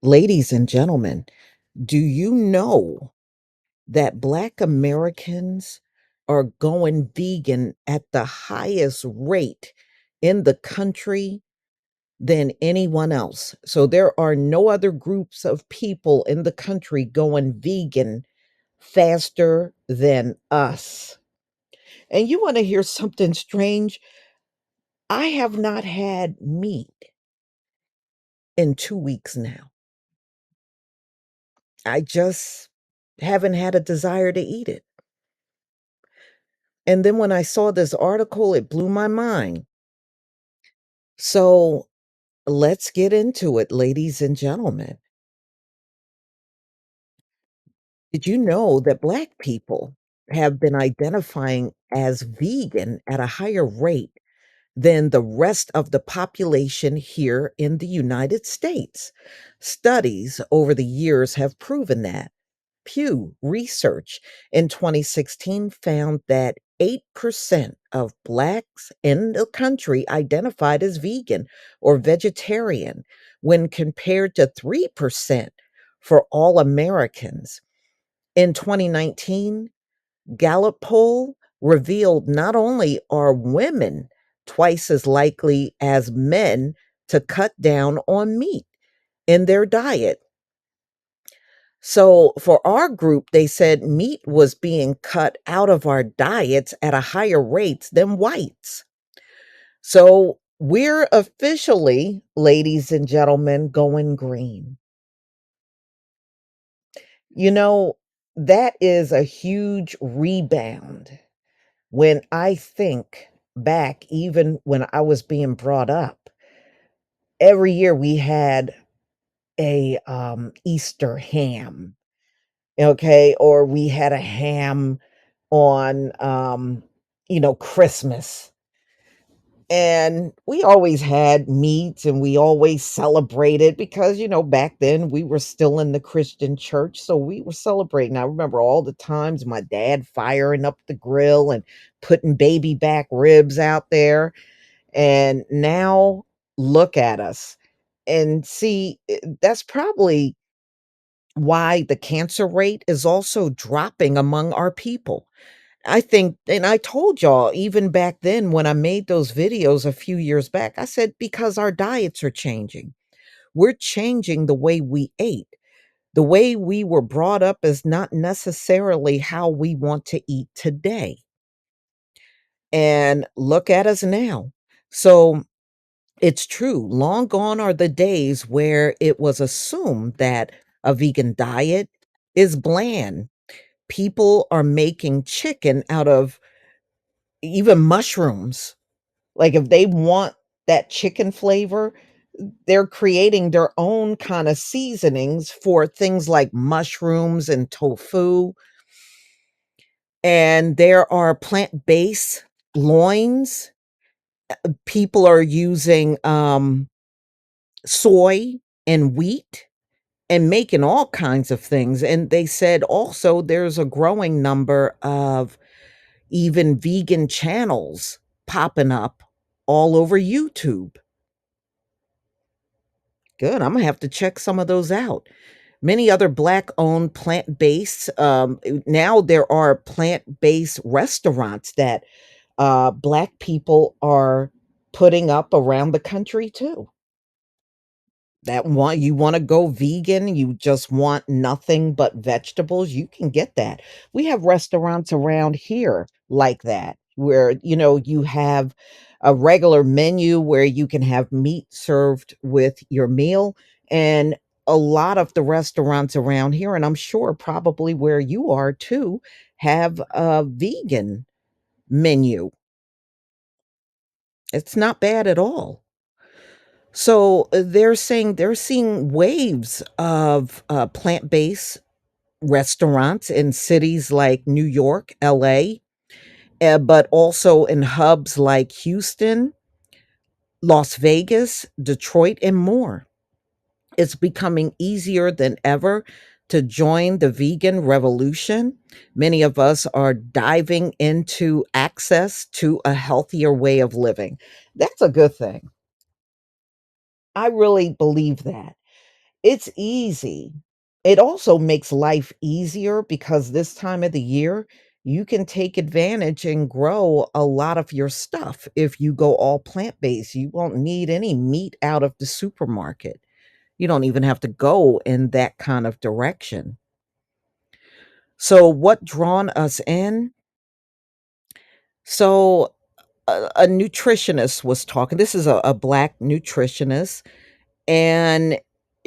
Ladies and gentlemen, do you know that Black Americans are going vegan at the highest rate in the country than anyone else? So there are no other groups of people in the country going vegan faster than us. And you want to hear something strange? I have not had meat in 2 weeks now. I just haven't had a desire to eat it. And then when I saw this article, it blew my mind. So let's get into it, ladies and gentlemen. Did you know that Black people have been identifying as vegan at a higher rate than the rest of the population here in the United States? Studies over the years have proven that. Pew Research in 2016 found that 8% of Blacks in the country identified as vegan or vegetarian, when compared to 3% for all Americans. In 2019, Gallup poll revealed not only are women twice as likely as men to cut down on meat in their diet. So for our group, they said meat was being cut out of our diets at a higher rate than whites. So we're officially, ladies and gentlemen, going green. You know, that is a huge rebound when I think back, even when I was being brought up. Every year we had a Easter ham, okay, or we had a ham on, Christmas. And we always had meats and we always celebrated because, back then we were still in the Christian church. So we were celebrating. I remember all the times my dad firing up the grill and putting baby back ribs out there. And now look at us and see, that's probably why the cancer rate is also dropping among our people. I think, and I told y'all even back then when I made those videos a few years back, I said, because our diets are changing. We're changing the way we ate. The way we were brought up is not necessarily how we want to eat today. And look at us now. So it's true. Long gone are the days where it was assumed that a vegan diet is bland. People are making chicken out of even mushrooms. Like, if they want that chicken flavor, they're creating their own kinda seasonings for things like mushrooms and tofu, and there are plant-based loins. People are using, soy and wheat and making all kinds of things, and they said also there's a growing number of even vegan channels popping up all over YouTube. Good, Imma have to check some of those out. Many other Black-owned plant-based, now there are plant-based restaurants that, Black people are putting up around the country too. That want you wanna go vegan, you just want nothing but vegetables, you can get that. We have restaurants around here like that, where, you have a regular menu where you can have meat served with your meal, and a lot of the restaurants around here, and I'm sure probably where you are too, have a vegan menu. It's not bad at all. So, they're saying they're seeing waves of, plant-based restaurants in cities like New York, LA, but also in hubs like Houston, Las Vegas, Detroit, and more. It's becoming easier than ever to join the vegan revolution. Many of us are diving into access to a healthier way of living. That's a good thing. I really believe that. It's easy. It also makes life easier because this time of the year, you can take advantage and grow a lot of your stuff if you go all plant-based. You won't need any meat out of the supermarket. You don't even have to go in that kind of direction. So what drawn us in? So a nutritionist was talking. This is a black nutritionist, and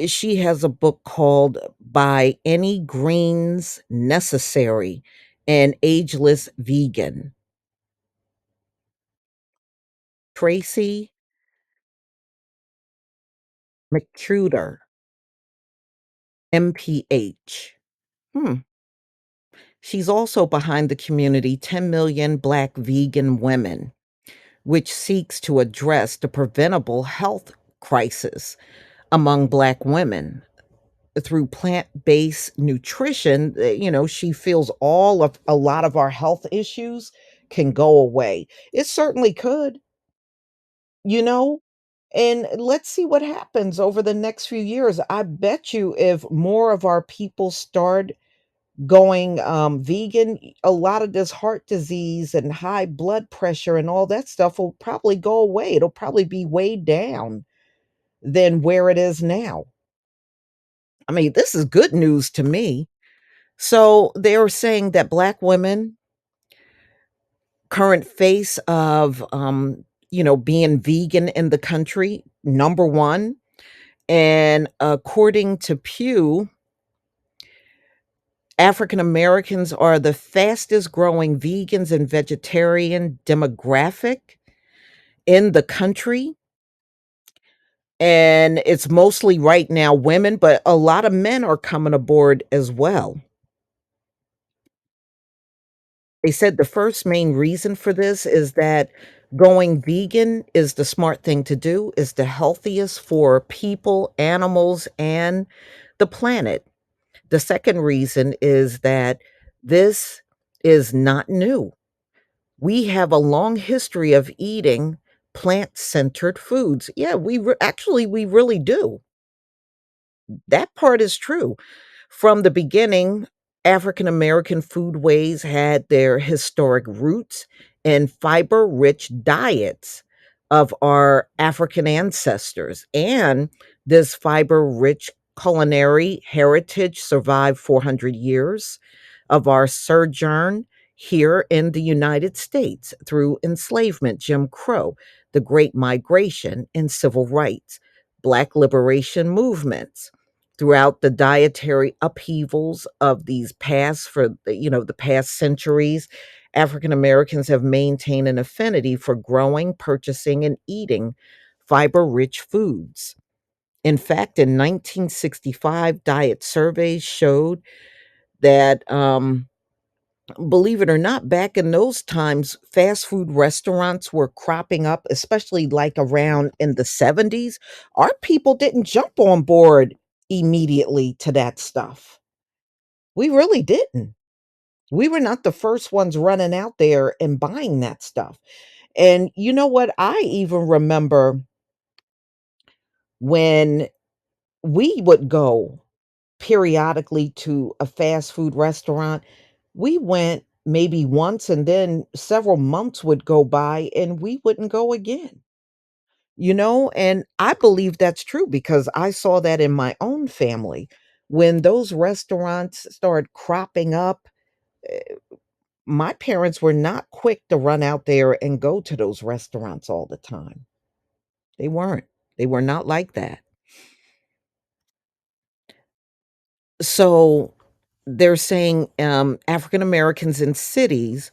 she has a book called By Any Greens Necessary: An Ageless Vegan. Tracy McCruder, MPH. Hmm. She's also behind the community 10 Million Black Vegan Women, which seeks to address the preventable health crisis among Black women through plant-based nutrition. She feels all of a lot of our health issues can go away. It certainly could, you know? And let's see what happens over the next few years. I bet you if more of our people start going vegan, a lot of this heart disease and high blood pressure and all that stuff will probably go away. It'll probably be way down than where it is now. I mean, this is good news to me. So they are saying that Black women, current face of, being vegan in the country, number one. And according to Pew, African Americans are the fastest growing vegans and vegetarian demographic in the country. And it's mostly right now women, but a lot of men are coming aboard as well. They said the first main reason for this is that going vegan is the smart thing to do, is the healthiest for people, animals, and the planet. The second reason is that this is not new. We have a long history of eating plant-centered foods. Yeah, actually we really do. That part is true. From the beginning, African American foodways had their historic roots in fiber rich diets of our African ancestors. And this fiber rich culinary heritage survived 400 years of our sojourn here in the United States through enslavement, Jim Crow, the Great Migration, and civil rights, Black liberation movements. Throughout the dietary upheavals of these past for the past centuries, African Americans have maintained an affinity for growing, purchasing, and eating fiber rich foods. In fact, in 1965, diet surveys showed that, believe it or not, back in those times, fast food restaurants were cropping up, especially like around in the 70s. Our people didn't jump on board immediately to that stuff. We really didn't. We were not the first ones running out there and buying that stuff. And you know what? I even remember when we would go periodically to a fast food restaurant. We went maybe once and then several months would go by and we wouldn't go again. And I believe that's true because I saw that in my own family. When those restaurants started cropping up, eh, my parents were not quick to run out there and go to those restaurants all the time. They weren't. They were not like that. So they're saying African Americans in cities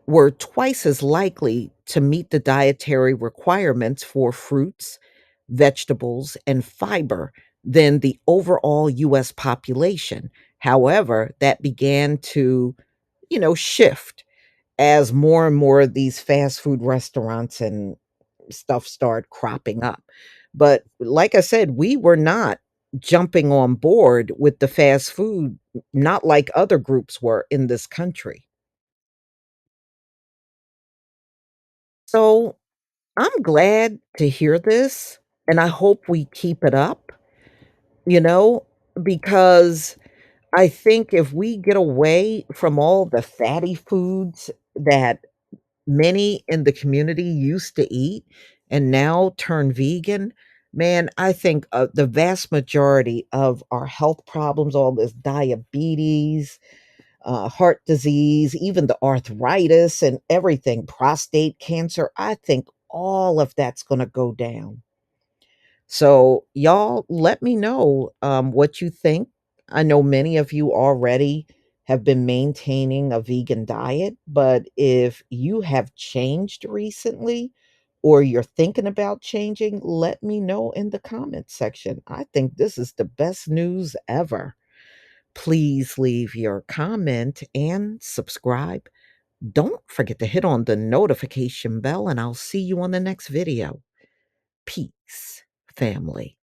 were twice as likely to meet the dietary requirements for fruits, vegetables, and fiber than the overall US population. However, that began to, shift as more and more of these fast food restaurants and stuff started cropping up. But like I said, we were not jumping on board with the fast food, not like other groups were in this country. So I'm glad to hear this, and I hope we keep it up. you know, because I think if we get away from all the fatty foods that many in the community used to eat and now turn vegan, man, I think, the vast majority of our health problems, all this diabetes, heart disease, even the arthritis and everything, prostate cancer, I think all of that's gonna go down. So, y'all let me know, what you think. I know many of you already have been maintaining a vegan diet, but if you have changed recently or you're thinking about changing, let me know in the comment section. I think this is the best news ever. Please leave your comment and subscribe. Don't forget to hit on the notification bell, and I'll see you on the next video. Peace, family.